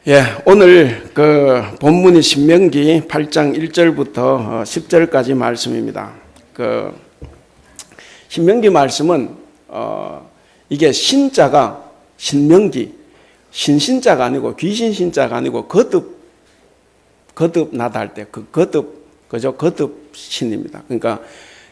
예, 오늘 그 본문이 신명기 8장 1절부터 10절까지 말씀입니다. 그 신명기 말씀은 이게 신자가 신명기 신자가 아니고 귀신 신자가 아니고 거듭나다 할 때 그 거듭 신입니다. 그러니까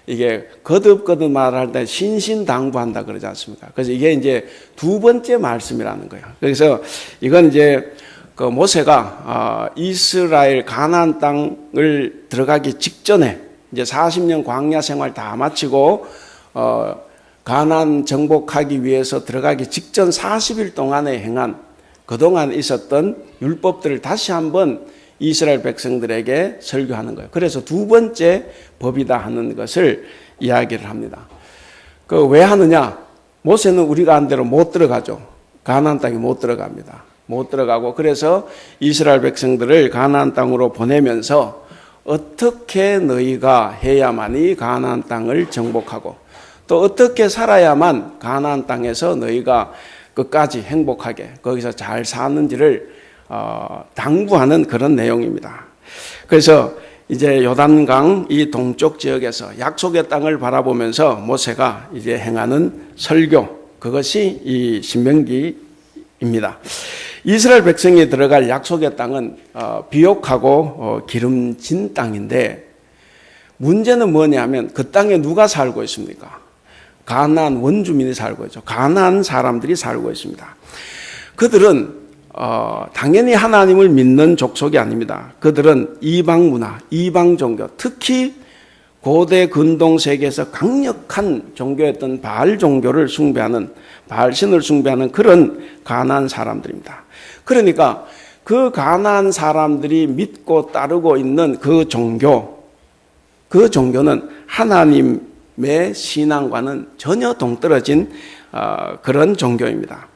이게 거듭 말할 때 신신당부한다 그러지 않습니까? 그래서 이게 이제 두 번째 말씀이라는 거예요. 그래서 이건 이제 그 모세가 이스라엘 가나안 땅을 들어가기 직전에 이제 40년 광야 생활 다 마치고 가나안 정복하기 위해서 들어가기 직전 40일 동안에 행한 그동안 있었던 율법들을 다시 한번 이스라엘 백성들에게 설교하는 거예요. 그래서 두 번째 법이다 하는 것을 이야기를 합니다. 그 왜 하느냐? 모세는 우리가 한 대로 못 들어가죠. 가나안 땅에 못 들어갑니다. 못 들어가고 그래서 이스라엘 백성들을 가나안 땅으로 보내면서 어떻게 너희가 해야만이 가나안 땅을 정복하고 또 어떻게 살아야만 가나안 땅에서 너희가 끝까지 행복하게 거기서 잘 사는지를 당부하는 그런 내용입니다. 그래서 이제 요단강 이 동쪽 지역에서 약속의 땅을 바라보면서 모세가 이제 행하는 설교, 그것이 이 신명기입니다. 이스라엘 백성이 들어갈 약속의 땅은 비옥하고 기름진 땅인데 문제는 뭐냐면 그 땅에 누가 살고 있습니까? 가나안 원주민이 살고 있죠. 가나안 사람들이 살고 있습니다. 그들은 당연히 하나님을 믿는 족속이 아닙니다. 그들은 이방 문화, 이방 종교, 특히 고대 근동 세계에서 강력한 종교였던 바알 종교를 숭배하는, 바알 신을 숭배하는 그런 가나안 사람들입니다. 그러니까 그 가나안 사람들이 믿고 따르고 있는 그 종교는 하나님의 신앙과는 전혀 동떨어진 그런 종교입니다.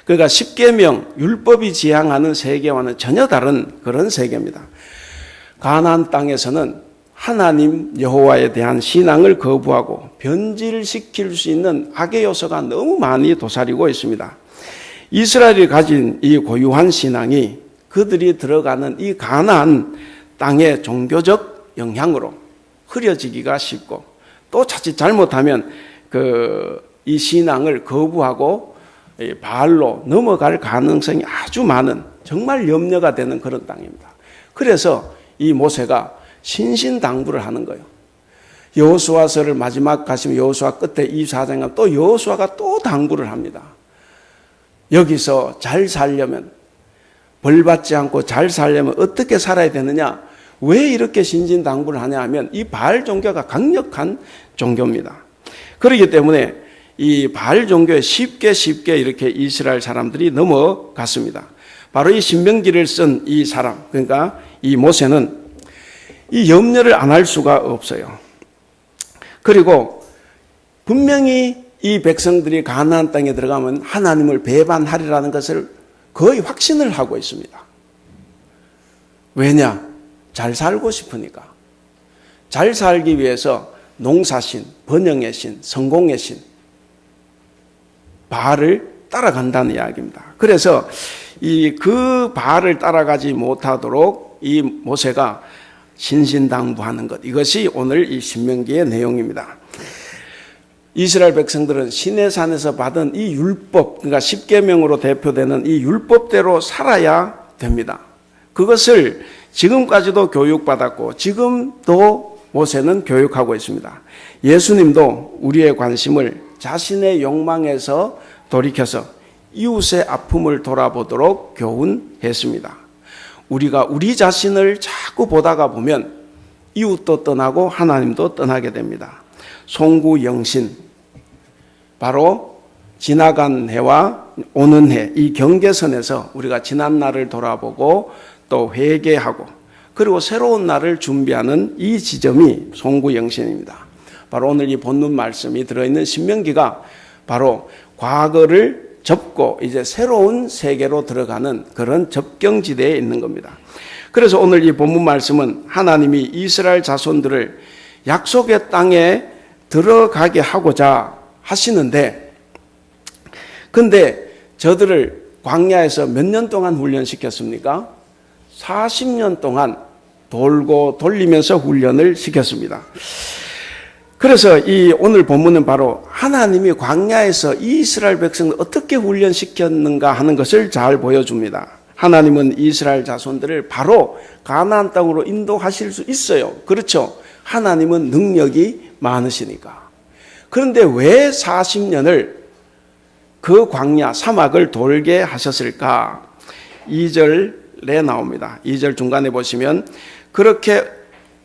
그러니까 십계명, 율법이 지향하는 세계와는 전혀 다른 그런 세계입니다. 가나안 땅에서는 하나님 여호와에 대한 신앙을 거부하고 변질시킬 수 있는 악의 요소가 너무 많이 도사리고 있습니다. 이스라엘이 가진 이 고유한 신앙이 그들이 들어가는 이 가나안 땅의 종교적 영향으로 흐려지기가 쉽고 또 자칫 잘못하면 이 신앙을 거부하고 바알로 넘어갈 가능성이 아주 많은 정말 염려가 되는 그런 땅입니다. 그래서 이 모세가 신신당부를 하는 거예요. 여호수아서를 마지막 가시면 여호수아 끝에 24장에 가면 또 여호수아가 또 당부를 합니다. 여기서 잘 살려면, 벌받지 않고 잘 살려면 어떻게 살아야 되느냐? 왜 이렇게 신신당부를 하냐 하면 이 바알 종교가 강력한 종교입니다. 그렇기 때문에 이 바알 종교에 쉽게 이렇게 이스라엘 사람들이 넘어갔습니다. 바로 이 신명기를 쓴 이 사람, 그러니까 이 모세는 이 염려를 안 할 수가 없어요. 그리고 분명히 이 백성들이 가나안 땅에 들어가면 하나님을 배반하리라는 것을 거의 확신을 하고 있습니다. 왜냐? 잘 살고 싶으니까. 잘 살기 위해서 농사신, 번영의 신, 성공의 신, 바알을 따라간다는 이야기입니다. 그래서 그 바알을 따라가지 못하도록 이 모세가 신신당부하는 것, 이것이 오늘 이 신명기의 내용입니다. 이스라엘 백성들은 시내산에서 받은 이 율법, 그러니까 십계명으로 대표되는 이 율법대로 살아야 됩니다. 그것을 지금까지도 교육받았고 지금도 모세는 교육하고 있습니다. 예수님도 우리의 관심을 자신의 욕망에서 돌이켜서 이웃의 아픔을 돌아보도록 교훈했습니다. 우리가 우리 자신을 자꾸 보다가 보면 이웃도 떠나고 하나님도 떠나게 됩니다. 송구영신, 바로 지나간 해와 오는 해, 이 경계선에서 우리가 지난 날을 돌아보고 또 회개하고 그리고 새로운 날을 준비하는 이 지점이 송구영신입니다. 바로 오늘 이 본문 말씀이 들어있는 신명기가 바로 과거를 접고 이제 새로운 세계로 들어가는 그런 접경지대에 있는 겁니다. 그래서 오늘 이 본문 말씀은 하나님이 이스라엘 자손들을 약속의 땅에 들어가게 하고자 하시는데, 근데 저들을 광야에서 몇 년 동안 훈련시켰습니까? 40년 동안 돌고 돌리면서 훈련을 시켰습니다. 그래서 이 오늘 본문은 바로 하나님이 광야에서 이스라엘 백성을 어떻게 훈련시켰는가 하는 것을 잘 보여줍니다. 하나님은 이스라엘 자손들을 바로 가나안 땅으로 인도하실 수 있어요. 그렇죠? 하나님은 능력이 많으시니까. 그런데 왜 40년을 그 광야 사막을 돌게 하셨을까? 2절에 나옵니다. 2절 중간에 보시면 그렇게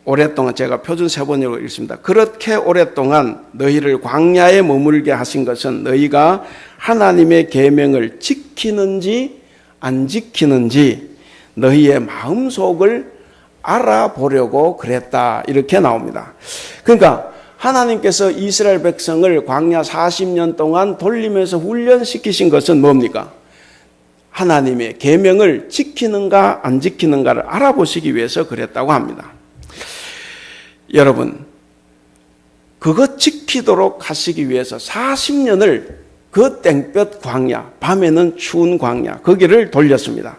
오랫동안, 제가 표준 세 번역으로 읽습니다. 그렇게 오랫동안 너희를 광야에 머물게 하신 것은 너희가 하나님의 계명을 지키는지 안 지키는지 너희의 마음속을 알아보려고 그랬다. 이렇게 나옵니다. 그러니까 하나님께서 이스라엘 백성을 광야 40년 동안 돌리면서 훈련시키신 것은 뭡니까? 하나님의 계명을 지키는가 안 지키는가를 알아보시기 위해서 그랬다고 합니다. 여러분, 그것 지키도록 하시기 위해서 40년을 그 땡볕 광야, 밤에는 추운 광야, 거기를 돌렸습니다.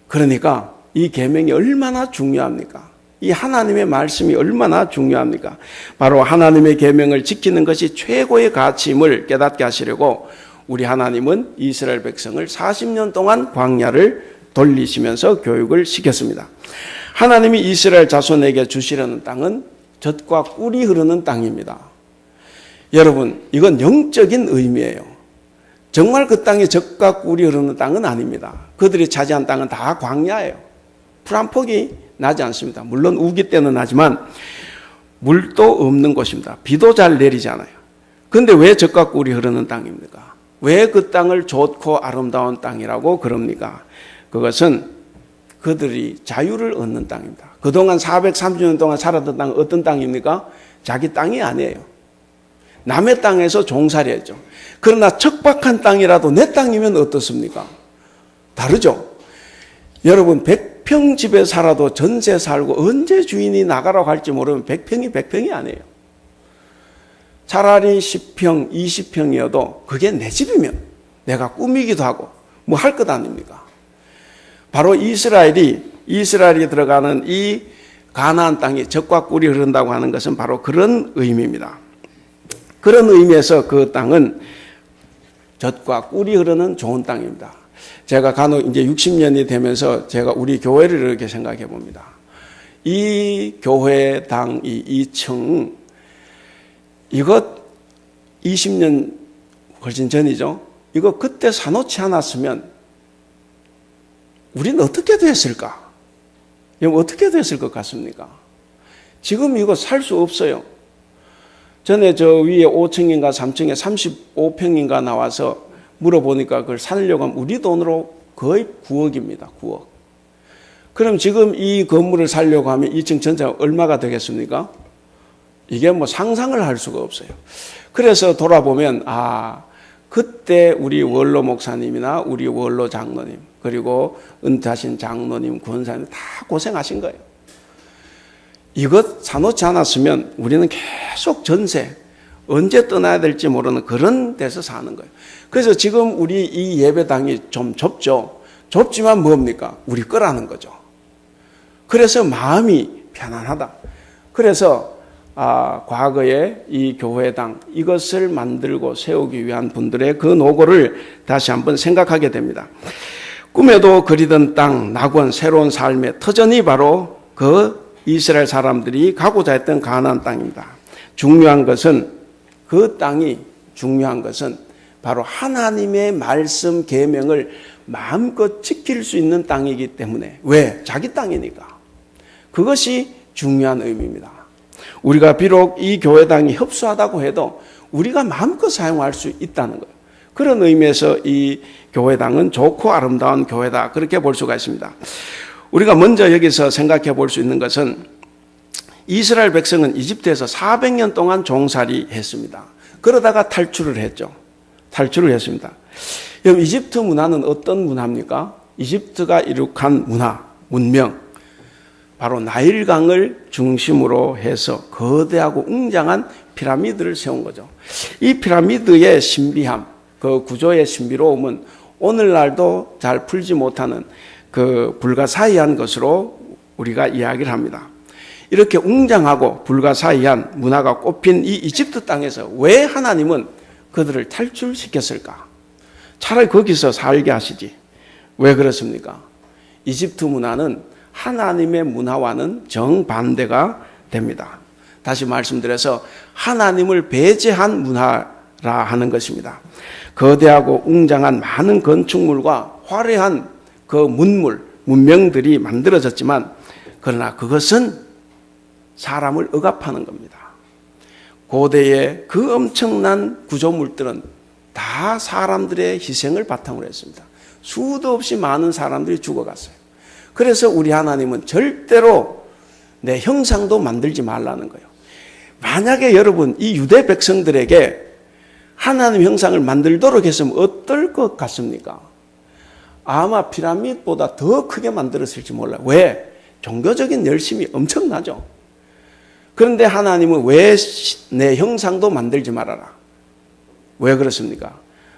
그러니까 이 계명이 얼마나 중요합니까? 이 하나님의 말씀이 얼마나 중요합니까? 바로 하나님의 계명을 지키는 것이 최고의 가치임을 깨닫게 하시려고 우리 하나님은 이스라엘 백성을 40년 동안 광야를 돌리시면서 교육을 시켰습니다. 하나님이 이스라엘 자손에게 주시려는 땅은 젖과 꿀이 흐르는 땅입니다. 여러분, 이건 영적인 의미예요. 정말 그 땅에 젖과 꿀이 흐르는 땅은 아닙니다. 그들이 차지한 땅은 다 광야예요. 풀 한 폭이 나지 않습니다. 물론 우기 때는 나지만 물도 없는 곳입니다. 비도 잘 내리지 않아요. 그런데 왜 젖과 꿀이 흐르는 땅입니까? 왜 그 땅을 좋고 아름다운 땅이라고 그럽니까? 그것은 그들이 자유를 얻는 땅입니다. 그동안 430년 동안 살았던 땅은 어떤 땅입니까? 자기 땅이 아니에요. 남의 땅에서 종살이했죠. 그러나 척박한 땅이라도 내 땅이면 어떻습니까? 다르죠. 여러분, 100평 집에 살아도 전세 살고 언제 주인이 나가라고 할지 모르면 100평이 100평이 아니에요. 차라리 10평, 20평이어도 그게 내 집이면 내가 꾸미기도 하고 뭐 할 것 아닙니까? 바로 이스라엘이 들어가는 이 가나안 땅이 젖과 꿀이 흐른다고 하는 것은 바로 그런 의미입니다. 그런 의미에서 그 땅은 젖과 꿀이 흐르는 좋은 땅입니다. 제가 간혹 이제 60년이 되면서 제가 우리 교회를 이렇게 생각해 봅니다. 이 교회당 이 2층, 이것 20년 훨씬 전이죠. 이거 그때 사놓지 않았으면 우리는 어떻게 됐을까? 어떻게 됐을 것 같습니까? 지금 이거 살 수 없어요. 전에 저 위에 5층인가 3층에 35평인가 나와서 물어보니까 그걸 사려고 하면 우리 돈으로 거의 9억입니다. 9억. 그럼 지금 이 건물을 사려고 하면 2층 전체가 얼마가 되겠습니까? 이게 뭐 상상을 할 수가 없어요. 그래서 돌아보면 그때 우리 원로 목사님이나 우리 원로 장로님 그리고 은퇴하신 장로님, 권사님 다 고생하신 거예요. 이것 사놓지 않았으면 우리는 계속 전세, 언제 떠나야 될지 모르는 그런 데서 사는 거예요. 그래서 지금 우리 이 예배당이 좀 좁죠. 좁지만 뭡니까? 우리 거라는 거죠. 그래서 마음이 편안하다. 그래서 과거에 이 교회당 이것을 만들고 세우기 위한 분들의 그 노고를 다시 한번 생각하게 됩니다. 꿈에도 그리던 땅, 낙원, 새로운 삶의 터전이 바로 그 이스라엘 사람들이 가고자 했던 가나안 땅입니다. 중요한 것은 바로 하나님의 말씀 계명을 마음껏 지킬 수 있는 땅이기 때문에. 왜? 자기 땅이니까. 그것이 중요한 의미입니다. 우리가 비록 이 교회당이 협소하다고 해도 우리가 마음껏 사용할 수 있다는 거예요. 그런 의미에서 이 교회당은 좋고 아름다운 교회다, 그렇게 볼 수가 있습니다. 우리가 먼저 여기서 생각해 볼 수 있는 것은 이스라엘 백성은 이집트에서 400년 동안 종살이 했습니다. 그러다가 탈출을 했습니다. 그럼 이집트 문화는 어떤 문화입니까? 이집트가 이룩한 문명, 바로 나일강을 중심으로 해서 거대하고 웅장한 피라미드를 세운 거죠. 이 피라미드의 신비함, 그 구조의 신비로움은 오늘날도 잘 풀지 못하는 그 불가사의한 것으로 우리가 이야기를 합니다. 이렇게 웅장하고 불가사의한 문화가 꼽힌 이 이집트 땅에서 왜 하나님은 그들을 탈출시켰을까? 차라리 거기서 살게 하시지. 왜 그렇습니까? 이집트 문화는 하나님의 문화와는 정반대가 됩니다. 다시 말씀드려서 하나님을 배제한 문화라 하는 것입니다. 거대하고 웅장한 많은 건축물과 화려한 그 문명들이 만들어졌지만 그러나 그것은 사람을 억압하는 겁니다. 고대의 그 엄청난 구조물들은 다 사람들의 희생을 바탕으로 했습니다. 수도 없이 많은 사람들이 죽어갔어요. 그래서 우리 하나님은 절대로 내 형상도 만들지 말라는 거예요. 만약에 여러분 이 유대 백성들에게 하나님 형상을 만들도록 했으면 어떨 것 같습니까? 아마 피라미드보다 더 크게 만들었을지 몰라요. 왜? 종교적인 열심이 엄청나죠. 그런데 하나님은 왜 내 형상도 만들지 말아라. 왜 그렇습니까?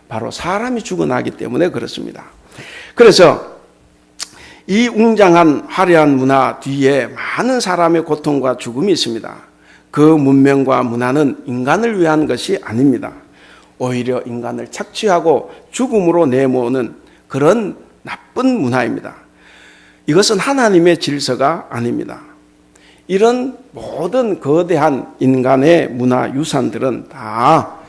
바로 사람이 죽어나기 때문에 그렇습니다. 그래서 이 웅장한 화려한 문화 뒤에 많은 사람의 고통과 죽음이 있습니다. 그 문명과 문화는 인간을 위한 것이 아닙니다. 오히려 인간을 착취하고 죽음으로 내모으는 그런 나쁜 문화입니다. 이것은 하나님의 질서가 아닙니다. 이런 모든 거대한 인간의 문화 유산들은 다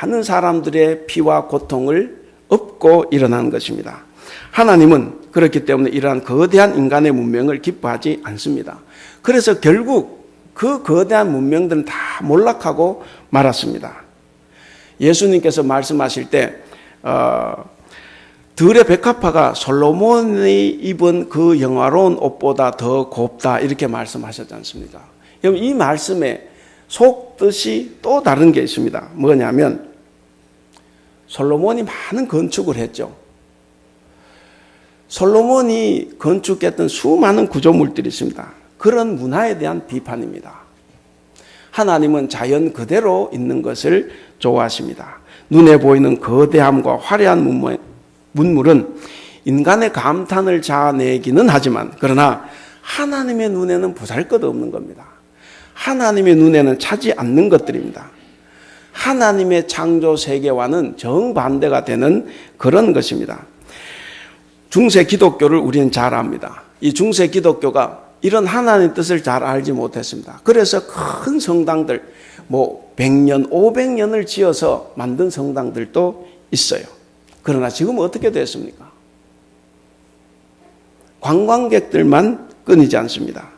많은 사람들의 피와 고통을 업고 일어난 것입니다. 하나님은 그렇기 때문에 이러한 거대한 인간의 문명을 기뻐하지 않습니다. 그래서 결국 그 거대한 문명들은 다 몰락하고 말았습니다. 예수님께서 말씀하실 때 들의 백합화가 솔로몬이 입은 그 영화로운 옷보다 더 곱다 이렇게 말씀하셨지 않습니까? 여러분 이 말씀에 속뜻이 또 다른 게 있습니다. 뭐냐면 솔로몬이 많은 건축을 했죠. 솔로몬이 건축했던 수많은 구조물들이 있습니다. 그런 문화에 대한 비판입니다. 하나님은 자연 그대로 있는 것을 좋아하십니다. 눈에 보이는 거대함과 화려한 문물은 인간의 감탄을 자아내기는 하지만 그러나 하나님의 눈에는 보잘것없는 겁니다. 하나님의 눈에는 차지 않는 것들입니다. 하나님의 창조 세계와는 정반대가 되는 그런 것입니다. 중세 기독교를 우리는 잘 압니다. 이 중세 기독교가 이런 하나님의 뜻을 잘 알지 못했습니다. 그래서 큰 성당들, 100년, 500년을 지어서 만든 성당들도 있어요. 그러나 지금 어떻게 됐습니까? 관광객들만 끊이지 않습니다.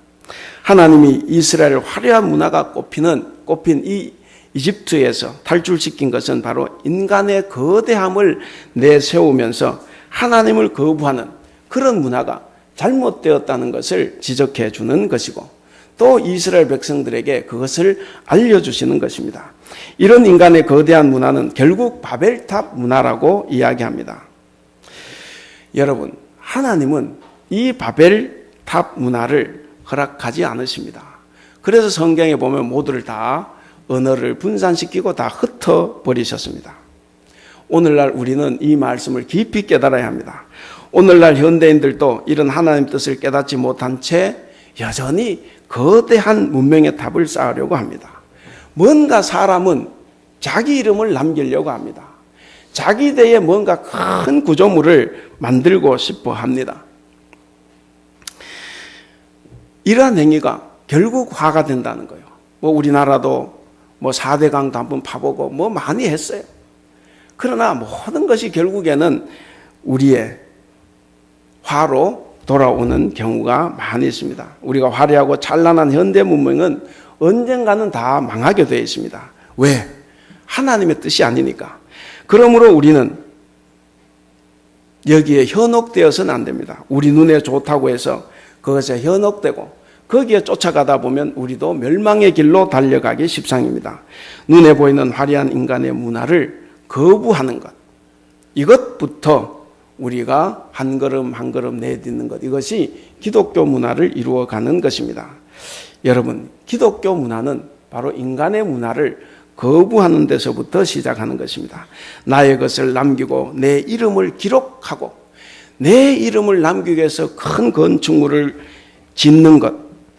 하나님이 이스라엘 화려한 문화가 꼽힌 이 이집트에서 탈출시킨 것은 바로 인간의 거대함을 내세우면서 하나님을 거부하는 그런 문화가 잘못되었다는 것을 지적해 주는 것이고 또 이스라엘 백성들에게 그것을 알려주시는 것입니다. 이런 인간의 거대한 문화는 결국 바벨탑 문화라고 이야기합니다. 여러분, 하나님은 이 바벨탑 문화를 허락하지 않으십니다. 그래서 성경에 보면 모두를 다 언어를 분산시키고 다 흩어버리셨습니다. 오늘날 우리는 이 말씀을 깊이 깨달아야 합니다. 오늘날 현대인들도 이런 하나님 뜻을 깨닫지 못한 채 여전히 거대한 문명의 탑을 쌓으려고 합니다. 뭔가 사람은 자기 이름을 남기려고 합니다. 자기 대에 뭔가 큰 구조물을 만들고 싶어 합니다. 이러한 행위가 결국 화가 된다는 거예요. 우리나라도 4대강도 한번 파보고 많이 했어요. 그러나 모든 것이 결국에는 우리의 화로 돌아오는 경우가 많이 있습니다. 우리가 화려하고 찬란한 현대 문명은 언젠가는 다 망하게 되어 있습니다. 왜? 하나님의 뜻이 아니니까. 그러므로 우리는 여기에 현혹되어서는 안 됩니다. 우리 눈에 좋다고 해서 그것에 현혹되고 거기에 쫓아가다 보면 우리도 멸망의 길로 달려가기 십상입니다. 눈에 보이는 화려한 인간의 문화를 거부하는 것, 이것부터 우리가 한 걸음 한 걸음 내딛는 것, 이것이 기독교 문화를 이루어가는 것입니다. 여러분, 기독교 문화는 바로 인간의 문화를 거부하는 데서부터 시작하는 것입니다. 나의 것을 남기고 내 이름을 기록하고 내 이름을 남기기 위해서 큰 건축물을 짓는 것,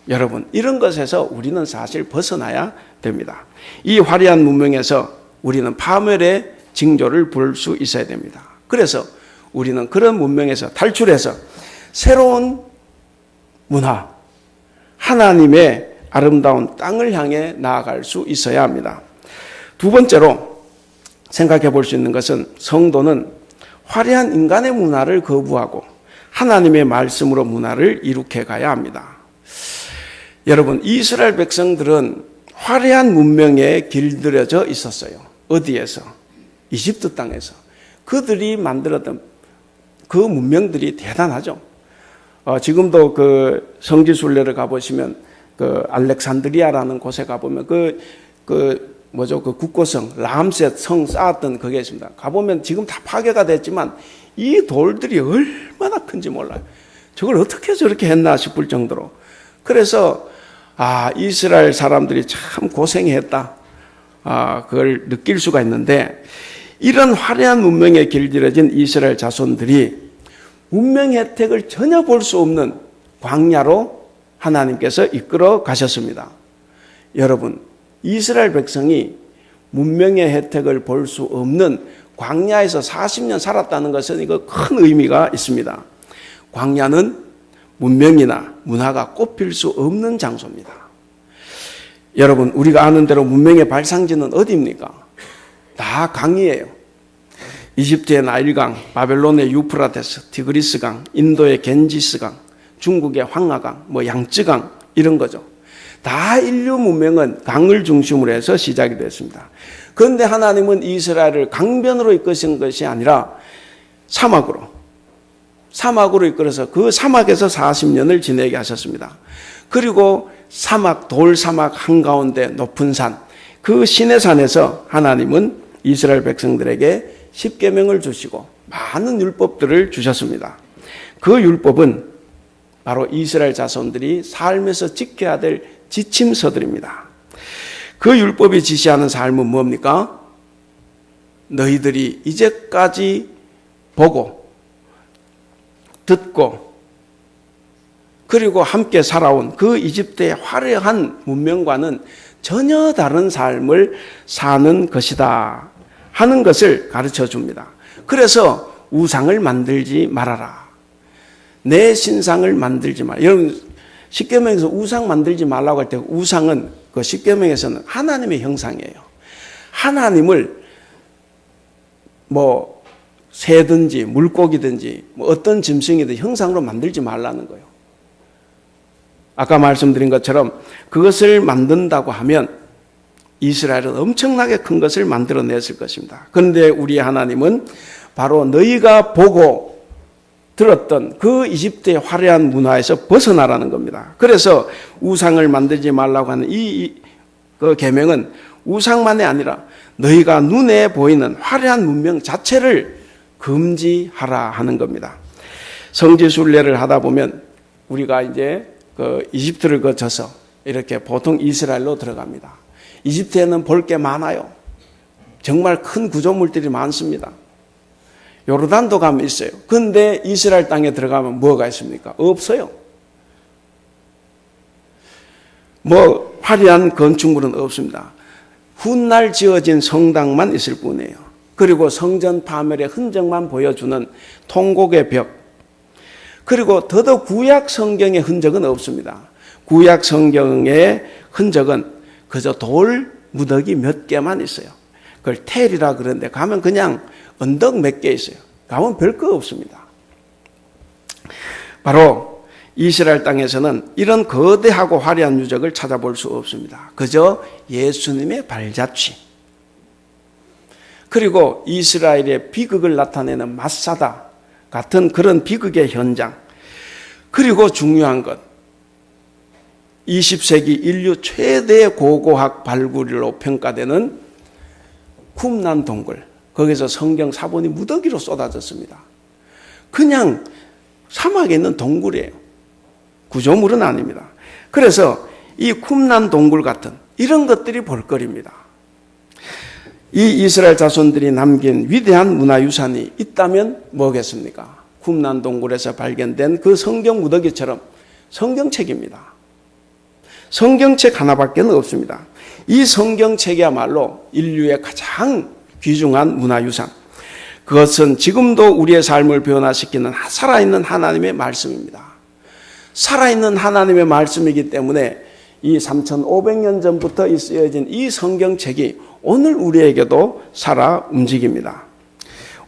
여러분 이런 것에서 우리는 사실 벗어나야 됩니다. 이 화려한 문명에서 우리는 파멸의 징조를 볼 수 있어야 됩니다. 그래서 우리는 그런 문명에서 탈출해서 새로운 문화, 하나님의 아름다운 땅을 향해 나아갈 수 있어야 합니다. 두 번째로 생각해 볼 수 있는 것은 성도는 화려한 인간의 문화를 거부하고 하나님의 말씀으로 문화를 이룩해 가야 합니다. 여러분, 이스라엘 백성들은 화려한 문명에 길들여져 있었어요. 어디에서? 이집트 땅에서. 그들이 만들었던 그 문명들이 대단하죠. 지금도 그 성지순례를 가보시면 그 알렉산드리아라는 곳에 가보면 그 국고성 람셋 성 쌓았던 그게 있습니다. 가보면 지금 다 파괴가 됐지만 이 돌들이 얼마나 큰지 몰라요. 저걸 어떻게 저렇게 했나 싶을 정도로. 그래서 이스라엘 사람들이 참 고생했다. 그걸 느낄 수가 있는데 이런 화려한 문명에 길들여진 이스라엘 자손들이 문명 혜택을 전혀 볼 수 없는 광야로 하나님께서 이끌어 가셨습니다. 여러분, 이스라엘 백성이 문명의 혜택을 볼 수 없는 광야에서 40년 살았다는 것은 이거 큰 의미가 있습니다. 광야는 문명이나 문화가 꼽힐 수 없는 장소입니다. 여러분, 우리가 아는 대로 문명의 발상지는 어디입니까? 다 강이에요. 이집트의 나일강, 바벨론의 유프라테스, 티그리스강, 인도의 겐지스강, 중국의 황하강, 양쯔강 이런 거죠. 다 인류 문명은 강을 중심으로 해서 시작이 됐습니다. 그런데 하나님은 이스라엘을 강변으로 이끄신 것이 아니라 사막으로 이끌어서 그 사막에서 40년을 지내게 하셨습니다. 그리고 돌사막 한가운데 높은 산, 그 시내산에서 하나님은 이스라엘 백성들에게 십계명을 주시고 많은 율법들을 주셨습니다. 그 율법은 바로 이스라엘 자손들이 삶에서 지켜야 될 지침서들입니다. 그 율법이 지시하는 삶은 뭡니까? 너희들이 이제까지 보고 듣고 그리고 함께 살아온 그 이집트의 화려한 문명과는 전혀 다른 삶을 사는 것이다 하는 것을 가르쳐 줍니다. 그래서 우상을 만들지 말아라. 내 신상을 만들지 마라. 여러분, 십계명에서 우상 만들지 말라고 할 때 우상은 그 십계명에서는 하나님의 형상이에요. 하나님을 새든지 물고기든지 어떤 짐승이든 형상으로 만들지 말라는 거예요. 아까 말씀드린 것처럼 그것을 만든다고 하면 이스라엘은 엄청나게 큰 것을 만들어냈을 것입니다. 그런데 우리 하나님은 바로 너희가 보고 들었던 그 이집트의 화려한 문화에서 벗어나라는 겁니다. 그래서 우상을 만들지 말라고 하는 그 계명은 우상만이 아니라 너희가 눈에 보이는 화려한 문명 자체를 금지하라 하는 겁니다. 성지순례를 하다 보면 우리가 이제 그 이집트를 거쳐서 이렇게 보통 이스라엘로 들어갑니다. 이집트에는 볼 게 많아요. 정말 큰 구조물들이 많습니다. 요르단도 가면 있어요. 그런데 이스라엘 땅에 들어가면 뭐가 있습니까? 없어요. 화려한 건축물은 없습니다. 훗날 지어진 성당만 있을 뿐이에요. 그리고 성전 파멸의 흔적만 보여주는 통곡의 벽. 그리고 더더 구약 성경의 흔적은 없습니다. 구약 성경의 흔적은 그저 돌 무더기 몇 개만 있어요. 그걸 텔이라 그러는데 가면 그냥 언덕 몇 개 있어요. 가면 별거 없습니다. 바로 이스라엘 땅에서는 이런 거대하고 화려한 유적을 찾아볼 수 없습니다. 그저 예수님의 발자취. 그리고 이스라엘의 비극을 나타내는 마사다 같은 그런 비극의 현장. 그리고 중요한 것, 20세기 인류 최대의 고고학 발굴로 평가되는 쿰란 동굴. 거기서 성경 사본이 무더기로 쏟아졌습니다. 그냥 사막에 있는 동굴이에요. 구조물은 아닙니다. 그래서 이 쿰란 동굴 같은 이런 것들이 볼거리입니다. 이 이스라엘 자손들이 남긴 위대한 문화유산이 있다면 뭐겠습니까? 쿰란 동굴에서 발견된 그 성경 무더기처럼 성경책입니다. 성경책 하나밖에 없습니다. 이 성경책이야말로 인류의 가장 귀중한 문화유산. 그것은 지금도 우리의 삶을 변화시키는 살아있는 하나님의 말씀입니다. 살아있는 하나님의 말씀이기 때문에 이 3,500년 전부터 쓰여진 이 성경책이 오늘 우리에게도 살아 움직입니다.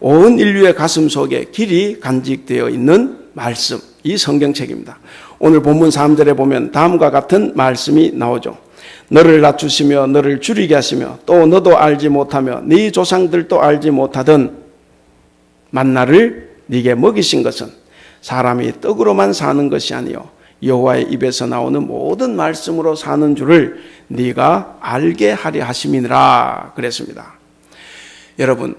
온 인류의 가슴 속에 길이 간직되어 있는 말씀, 이 성경책입니다. 오늘 본문 3절에 보면 다음과 같은 말씀이 나오죠. 너를 낮추시며 너를 줄이게 하시며 또 너도 알지 못하며 네 조상들도 알지 못하던 만나를 네게 먹이신 것은 사람이 떡으로만 사는 것이 아니요 여호와의 입에서 나오는 모든 말씀으로 사는 줄을 네가 알게 하려 하심이니라 그랬습니다. 여러분,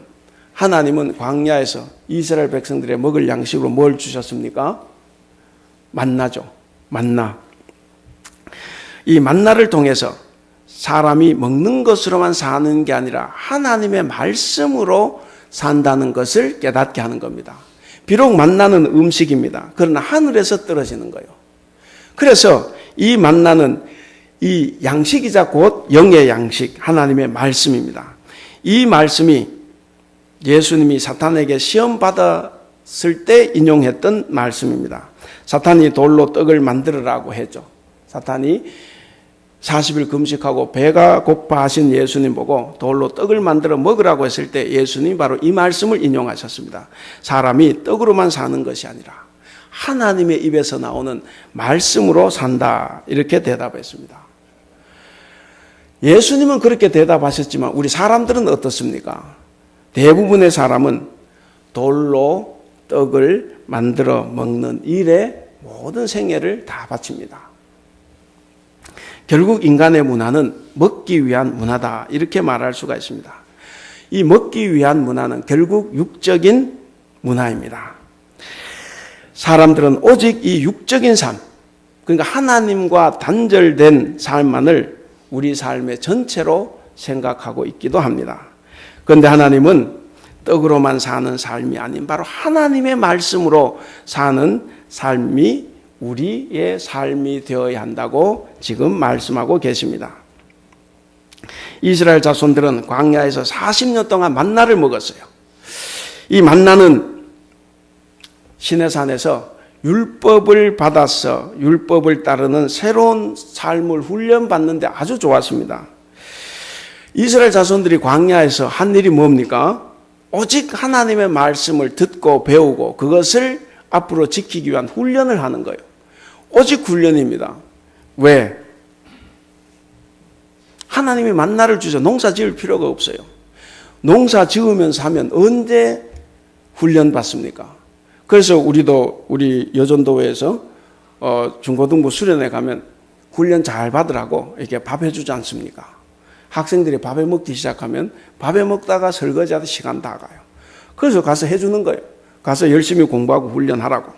하나님은 광야에서 이스라엘 백성들의 먹을 양식으로 뭘 주셨습니까? 만나죠. 만나. 이 만나를 통해서 사람이 먹는 것으로만 사는 게 아니라 하나님의 말씀으로 산다는 것을 깨닫게 하는 겁니다. 비록 만나는 음식입니다. 그러나 하늘에서 떨어지는 거예요. 그래서 이 만나는 이 양식이자 곧 영의 양식, 하나님의 말씀입니다. 이 말씀이 예수님이 사탄에게 시험 받았을 때 인용했던 말씀입니다. 사탄이 돌로 떡을 만들으라고 했죠. 사탄이 40일 금식하고 배가 고파 하신 예수님 보고 돌로 떡을 만들어 먹으라고 했을 때 예수님이 바로 이 말씀을 인용하셨습니다. 사람이 떡으로만 사는 것이 아니라 하나님의 입에서 나오는 말씀으로 산다, 이렇게 대답했습니다. 예수님은 그렇게 대답하셨지만 우리 사람들은 어떻습니까? 대부분의 사람은 돌로 떡을 만들어 먹는 일에 모든 생애를 다 바칩니다. 결국 인간의 문화는 먹기 위한 문화다, 이렇게 말할 수가 있습니다. 이 먹기 위한 문화는 결국 육적인 문화입니다. 사람들은 오직 이 육적인 삶, 그러니까 하나님과 단절된 삶만을 우리 삶의 전체로 생각하고 있기도 합니다. 그런데 하나님은 떡으로만 사는 삶이 아닌 바로 하나님의 말씀으로 사는 삶이 우리의 삶이 되어야 한다고 지금 말씀하고 계십니다. 이스라엘 자손들은 광야에서 40년 동안 만나를 먹었어요. 이 만나는 시내산에서 율법을 받아서 율법을 따르는 새로운 삶을 훈련받는데 아주 좋았습니다. 이스라엘 자손들이 광야에서 한 일이 뭡니까? 오직 하나님의 말씀을 듣고 배우고 그것을 앞으로 지키기 위한 훈련을 하는 거예요. 오직 훈련입니다. 왜? 하나님이 만나를 주셔. 농사 지을 필요가 없어요. 농사 지으면서 하면 언제 훈련 받습니까? 그래서 우리 여전도회에서 중고등부 수련회 가면 훈련 잘 받으라고 이렇게 밥 해주지 않습니까? 학생들이 밥에 먹기 시작하면 밥에 먹다가 설거지하다 시간 다 가요. 그래서 가서 해주는 거예요. 가서 열심히 공부하고 훈련하라고.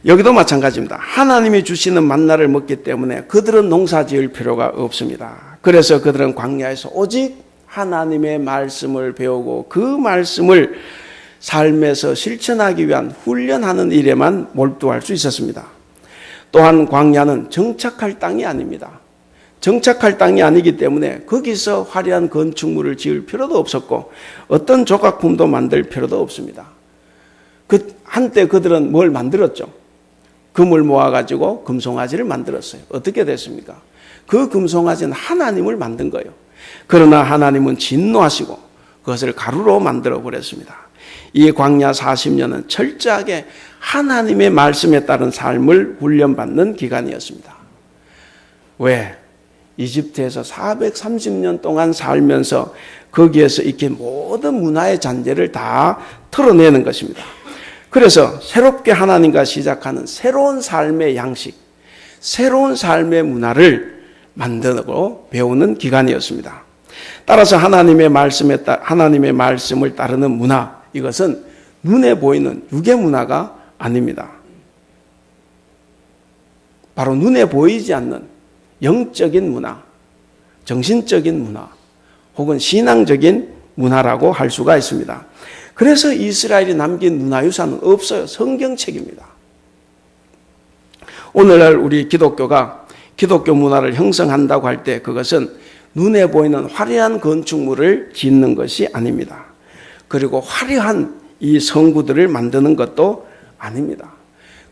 여기도 마찬가지입니다. 하나님이 주시는 만나를 먹기 때문에 그들은 농사 지을 필요가 없습니다. 그래서 그들은 광야에서 오직 하나님의 말씀을 배우고 그 말씀을 삶에서 실천하기 위한 훈련하는 일에만 몰두할 수 있었습니다. 또한 광야는 정착할 땅이 아닙니다. 정착할 땅이 아니기 때문에 거기서 화려한 건축물을 지을 필요도 없었고 어떤 조각품도 만들 필요도 없습니다. 한때 그들은 뭘 만들었죠? 금을 모아가지고 금송아지를 만들었어요. 어떻게 됐습니까? 그 금송아지는 하나님을 만든 거예요. 그러나 하나님은 진노하시고 그것을 가루로 만들어 버렸습니다. 이 광야 40년은 철저하게 하나님의 말씀에 따른 삶을 훈련받는 기간이었습니다. 왜? 이집트에서 430년 동안 살면서 거기에서 익힌 모든 문화의 잔재를 다 털어내는 것입니다. 그래서 새롭게 하나님과 시작하는 새로운 삶의 양식, 새로운 삶의 문화를 만들고 배우는 기간이었습니다. 따라서 하나님의 말씀을 따르는 문화, 이것은 눈에 보이는 육의 문화가 아닙니다. 바로 눈에 보이지 않는 영적인 문화, 정신적인 문화, 혹은 신앙적인 문화라고 할 수가 있습니다. 그래서 이스라엘이 남긴 문화유산은 없어요. 성경책입니다. 오늘날 우리 기독교가 기독교 문화를 형성한다고 할 때 그것은 눈에 보이는 화려한 건축물을 짓는 것이 아닙니다. 그리고 화려한 이 성구들을 만드는 것도 아닙니다.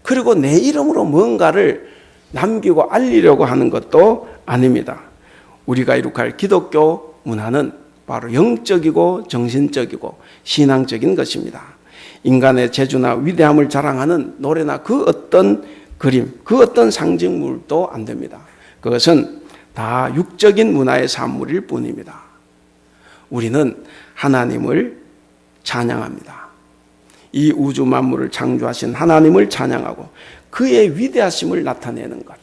그리고 내 이름으로 뭔가를 남기고 알리려고 하는 것도 아닙니다. 우리가 이룩할 기독교 문화는 바로 영적이고 정신적이고 신앙적인 것입니다. 인간의 재주나 위대함을 자랑하는 노래나 그 어떤 그림, 그 어떤 상징물도 안 됩니다. 그것은 다 육적인 문화의 산물일 뿐입니다. 우리는 하나님을 찬양합니다. 이 우주 만물을 창조하신 하나님을 찬양하고 그의 위대하심을 나타내는 것,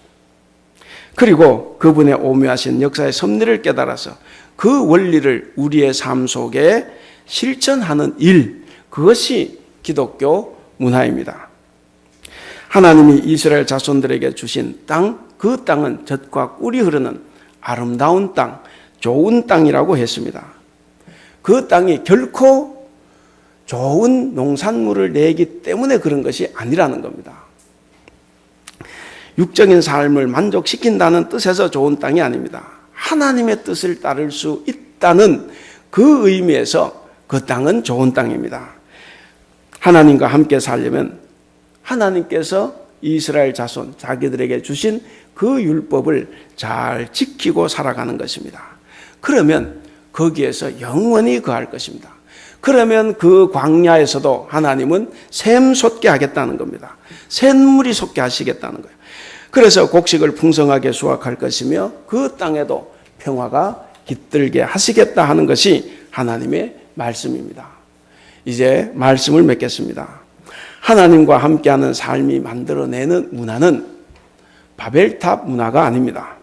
그리고 그분의 오묘하신 역사의 섭리를 깨달아서 그 원리를 우리의 삶 속에 실천하는 일, 그것이 기독교 문화입니다. 하나님이 이스라엘 자손들에게 주신 땅, 그 땅은 젖과 꿀이 흐르는 아름다운 땅, 좋은 땅이라고 했습니다. 그 땅이 결코 좋은 농산물을 내기 때문에 그런 것이 아니라는 겁니다. 육적인 삶을 만족시킨다는 뜻에서 좋은 땅이 아닙니다. 하나님의 뜻을 따를 수 있다는 그 의미에서 그 땅은 좋은 땅입니다. 하나님과 함께 살려면 하나님께서 이스라엘 자손, 자기들에게 주신 그 율법을 잘 지키고 살아가는 것입니다. 그러면 거기에서 영원히 거할 것입니다. 그러면 그 광야에서도 하나님은 샘 솟게 하겠다는 겁니다. 샘물이 솟게 하시겠다는 거예요. 그래서 곡식을 풍성하게 수확할 것이며 그 땅에도 평화가 깃들게 하시겠다 하는 것이 하나님의 말씀입니다. 이제 말씀을 맺겠습니다. 하나님과 함께하는 삶이 만들어내는 문화는 바벨탑 문화가 아닙니다.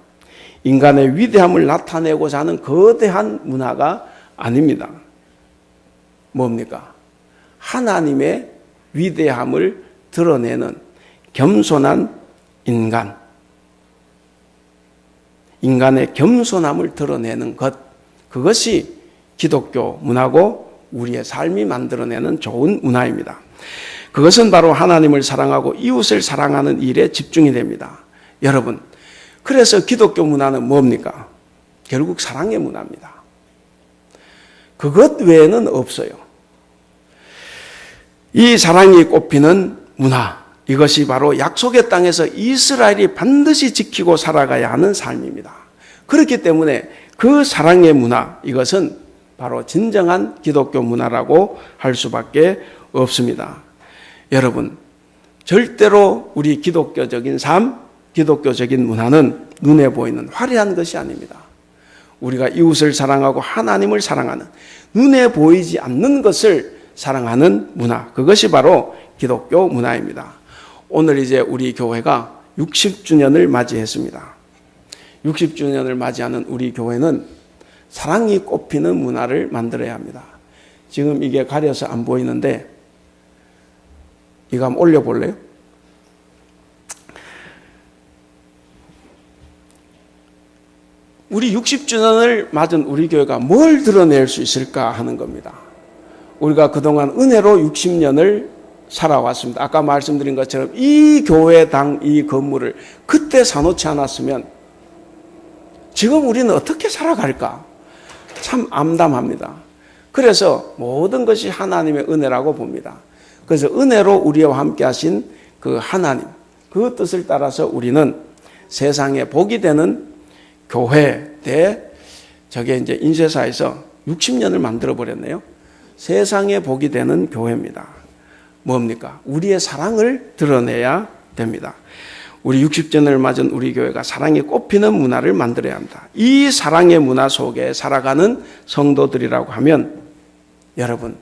인간의 위대함을 나타내고자 하는 거대한 문화가 아닙니다. 뭡니까? 하나님의 위대함을 드러내는 겸손한 인간, 인간의 겸손함을 드러내는 것, 그것이 기독교 문화고 우리의 삶이 만들어내는 좋은 문화입니다. 그것은 바로 하나님을 사랑하고 이웃을 사랑하는 일에 집중이 됩니다. 여러분, 그래서 기독교 문화는 뭡니까? 결국 사랑의 문화입니다. 그것 외에는 없어요. 이 사랑이 꼽히는 문화, 이것이 바로 약속의 땅에서 이스라엘이 반드시 지키고 살아가야 하는 삶입니다. 그렇기 때문에 그 사랑의 문화, 이것은 바로 진정한 기독교 문화라고 할 수밖에 없습니다. 여러분, 절대로 우리 기독교적인 삶, 기독교적인 문화는 눈에 보이는 화려한 것이 아닙니다. 우리가 이웃을 사랑하고 하나님을 사랑하는, 눈에 보이지 않는 것을 사랑하는 문화, 그것이 바로 기독교 문화입니다. 오늘 이제 우리 교회가 60주년을 맞이했습니다. 60주년을 맞이하는 우리 교회는 사랑이 꼽히는 문화를 만들어야 합니다. 지금 이게 가려서 안 보이는데 이거 한번 올려볼래요? 우리 60주년을 맞은 우리 교회가 뭘 드러낼 수 있을까 하는 겁니다. 우리가 그동안 은혜로 60년을 살아왔습니다. 아까 말씀드린 것처럼 이 교회당 이 건물을 그때 사놓지 않았으면 지금 우리는 어떻게 살아갈까? 참 암담합니다. 그래서 모든 것이 하나님의 은혜라고 봅니다. 그래서 은혜로 우리와 함께 하신 그 하나님, 그 뜻을 따라서 우리는 세상에 복이 되는 교회 저게 이제 인쇄사에서 60년을 만들어 버렸네요. 세상에 복이 되는 교회입니다. 뭡니까? 우리의 사랑을 드러내야 됩니다. 우리 60주년을 맞은 우리 교회가 사랑이 꼽히는 문화를 만들어야 합니다. 이 사랑의 문화 속에 살아가는 성도들이라고 하면 여러분,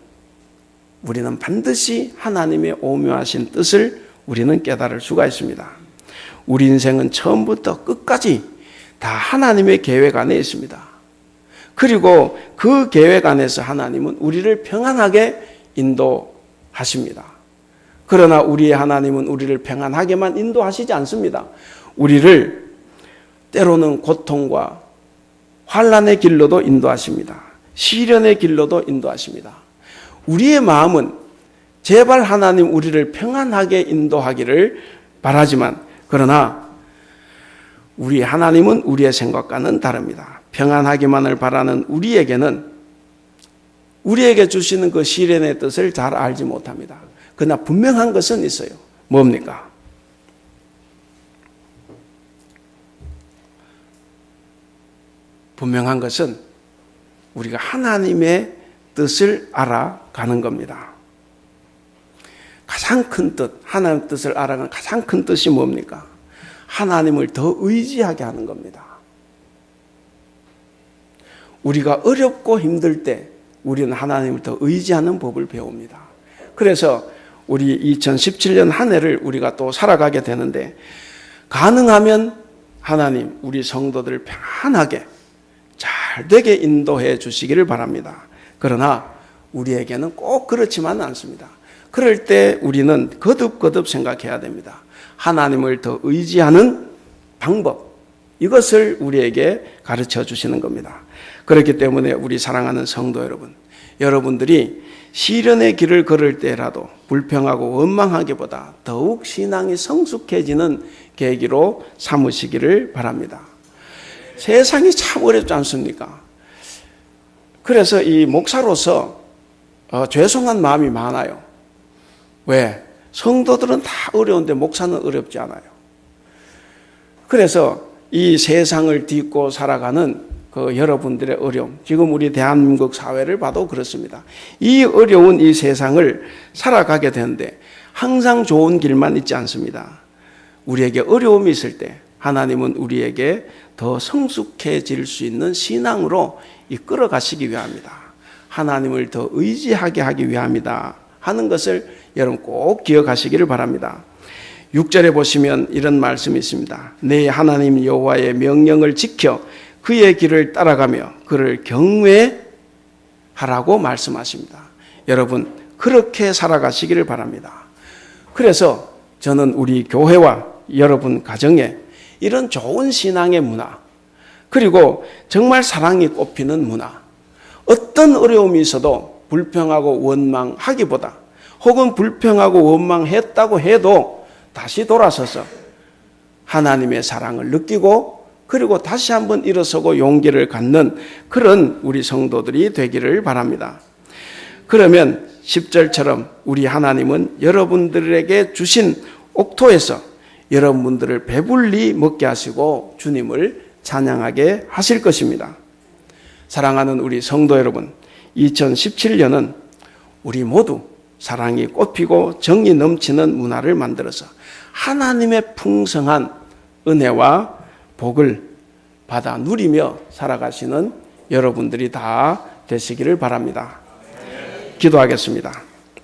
우리는 반드시 하나님의 오묘하신 뜻을 우리는 깨달을 수가 있습니다. 우리 인생은 처음부터 끝까지 다 하나님의 계획 안에 있습니다. 그리고 그 계획 안에서 하나님은 우리를 평안하게 인도하십니다. 그러나 우리의 하나님은 우리를 평안하게만 인도하시지 않습니다. 우리를 때로는 고통과 환난의 길로도 인도하십니다. 시련의 길로도 인도하십니다. 우리의 마음은 제발 하나님 우리를 평안하게 인도하기를 바라지만, 그러나 우리 하나님은 우리의 생각과는 다릅니다. 평안하기만을 바라는 우리에게는 우리에게 주시는 그 시련의 뜻을 잘 알지 못합니다. 그러나 분명한 것은 있어요. 뭡니까? 분명한 것은 우리가 하나님의 뜻을 알아가는 겁니다. 가장 큰 뜻, 하나님의 뜻을 알아가는 가장 큰 뜻이 뭡니까? 하나님을 더 의지하게 하는 겁니다. 우리가 어렵고 힘들 때 우리는 하나님을 더 의지하는 법을 배웁니다. 그래서 우리 2017년 한 해를 우리가 또 살아가게 되는데, 가능하면 하나님 우리 성도들을 평안하게 잘 되게 인도해 주시기를 바랍니다. 그러나 우리에게는 꼭 그렇지만은 않습니다. 그럴 때 우리는 거듭거듭 생각해야 됩니다. 하나님을 더 의지하는 방법, 이것을 우리에게 가르쳐 주시는 겁니다. 그렇기 때문에 우리 사랑하는 성도 여러분, 여러분들이 시련의 길을 걸을 때라도 불평하고 원망하기보다 더욱 신앙이 성숙해지는 계기로 삼으시기를 바랍니다. 세상이 참 어렵지 않습니까? 그래서 이 목사로서 죄송한 마음이 많아요. 왜? 성도들은 다 어려운데 목사는 어렵지 않아요. 그래서 이 세상을 딛고 살아가는 그 여러분들의 어려움, 지금 우리 대한민국 사회를 봐도 그렇습니다. 이 어려운 이 세상을 살아가게 되는데 항상 좋은 길만 있지 않습니다. 우리에게 어려움이 있을 때 하나님은 우리에게 더 성숙해질 수 있는 신앙으로 이끌어 가시기 위함이다. 하나님을 더 의지하게 하기 위함이다 하는 것을 여러분 꼭 기억하시기를 바랍니다. 6절에 보시면 이런 말씀이 있습니다. 내 하나님 여호와의 명령을 지켜 그의 길을 따라가며 그를 경외하라고 말씀하십니다. 여러분 그렇게 살아가시기를 바랍니다. 그래서 저는 우리 교회와 여러분 가정에 이런 좋은 신앙의 문화, 그리고 정말 사랑이 꽃피는 문화, 어떤 어려움이 있어도 불평하고 원망하기보다, 혹은 불평하고 원망했다고 해도 다시 돌아서서 하나님의 사랑을 느끼고 그리고 다시 한번 일어서고 용기를 갖는 그런 우리 성도들이 되기를 바랍니다. 그러면 10절처럼 우리 하나님은 여러분들에게 주신 옥토에서 여러분들을 배불리 먹게 하시고 주님을 찬양하게 하실 것입니다. 사랑하는 우리 성도 여러분, 2017년은 우리 모두 사랑이 꽃피고 정이 넘치는 문화를 만들어서 하나님의 풍성한 은혜와 복을 받아 누리며 살아가시는 여러분들이 다 되시기를 바랍니다. 기도하겠습니다.